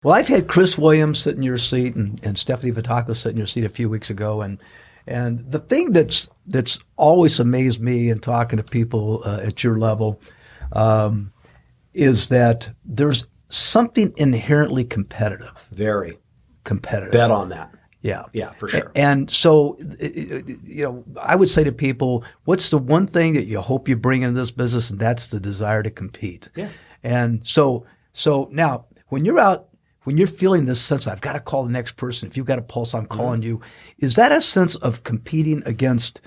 Well, I've had Chris Williams sit in your seat and Stephanie Vitaco sit in your seat a few weeks ago, and the thing that's always amazed me in talking to people at your level is that there's something inherently competitive. Very competitive. Bet on that. Yeah. Yeah, for sure. And so, I would say to people, what's the one thing that you hope you bring into this business? And that's the desire to compete. Yeah. And so now when you're out, when you're feeling this sense, I've got to call the next person. If you've got a pulse, I'm calling you. Is that a sense of competing against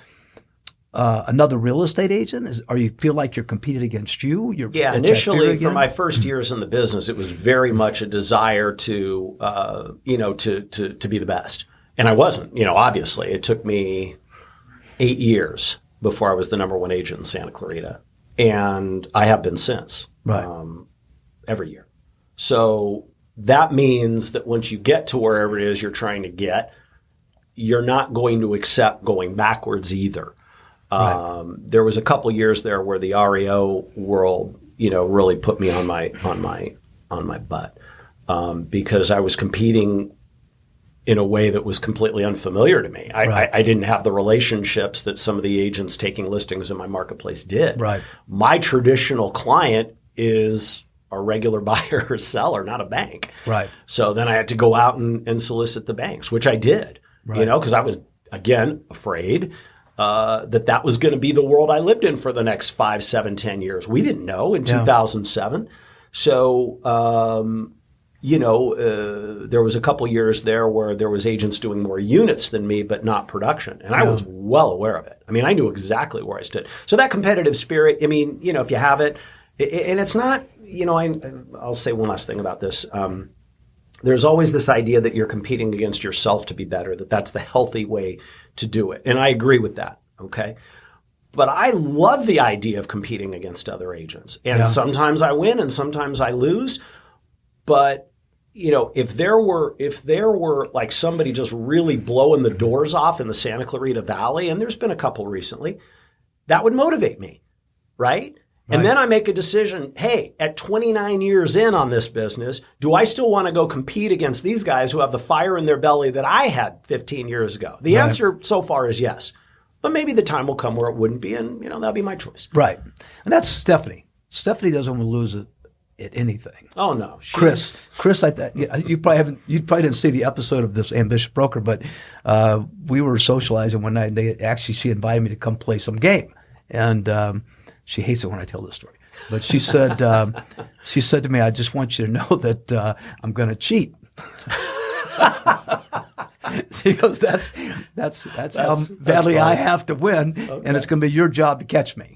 another real estate agent? Or you feel like you're competing against you? Initially, for my first years in the business, it was very much a desire to be the best. And I wasn't, obviously. It took me 8 years before I was the number one agent in Santa Clarita. And I have been since, every year. So that means that once you get to wherever it is you're trying to get, you're not going to accept going backwards either. There was a couple years there where the REO world, really put me on my butt because I was competing in a way that was completely unfamiliar to me. I didn't have the relationships that some of the agents taking listings in my marketplace did. Right. My traditional client is a regular buyer or seller, not a bank. Right. So then I had to go out and solicit the banks, which I did, because I was, again, afraid that was going to be the world I lived in for the next 5, 7, 10 years. We didn't know in 2007. So, there was a couple years there where there was agents doing more units than me, but not production. And I was well aware of it. I mean, I knew exactly where I stood. So that competitive spirit, if you have it, and it's not, I'll say one last thing about this. There's always this idea that you're competing against yourself to be better, that's the healthy way to do it. And I agree with that, okay? But I love the idea of competing against other agents. And sometimes I win and sometimes I lose. But, if there were like somebody just really blowing the doors off in the Santa Clarita Valley, and there's been a couple recently, that would motivate me, right? And then I make a decision, hey, at 29 years in on this business, do I still want to go compete against these guys who have the fire in their belly that I had 15 years ago? The answer so far is yes. But maybe the time will come where it wouldn't be, and that'll be my choice. Right. And that's Stephanie. Stephanie doesn't want to lose it at anything. Oh no. Chris, you probably didn't see the episode of this Ambitious Broker, but we were socializing one night and she invited me to come play some game. And she hates it when I tell this story. But she said to me, I just want you to know that I'm going to cheat. She goes, that's how badly I have to win, and it's going to be your job to catch me.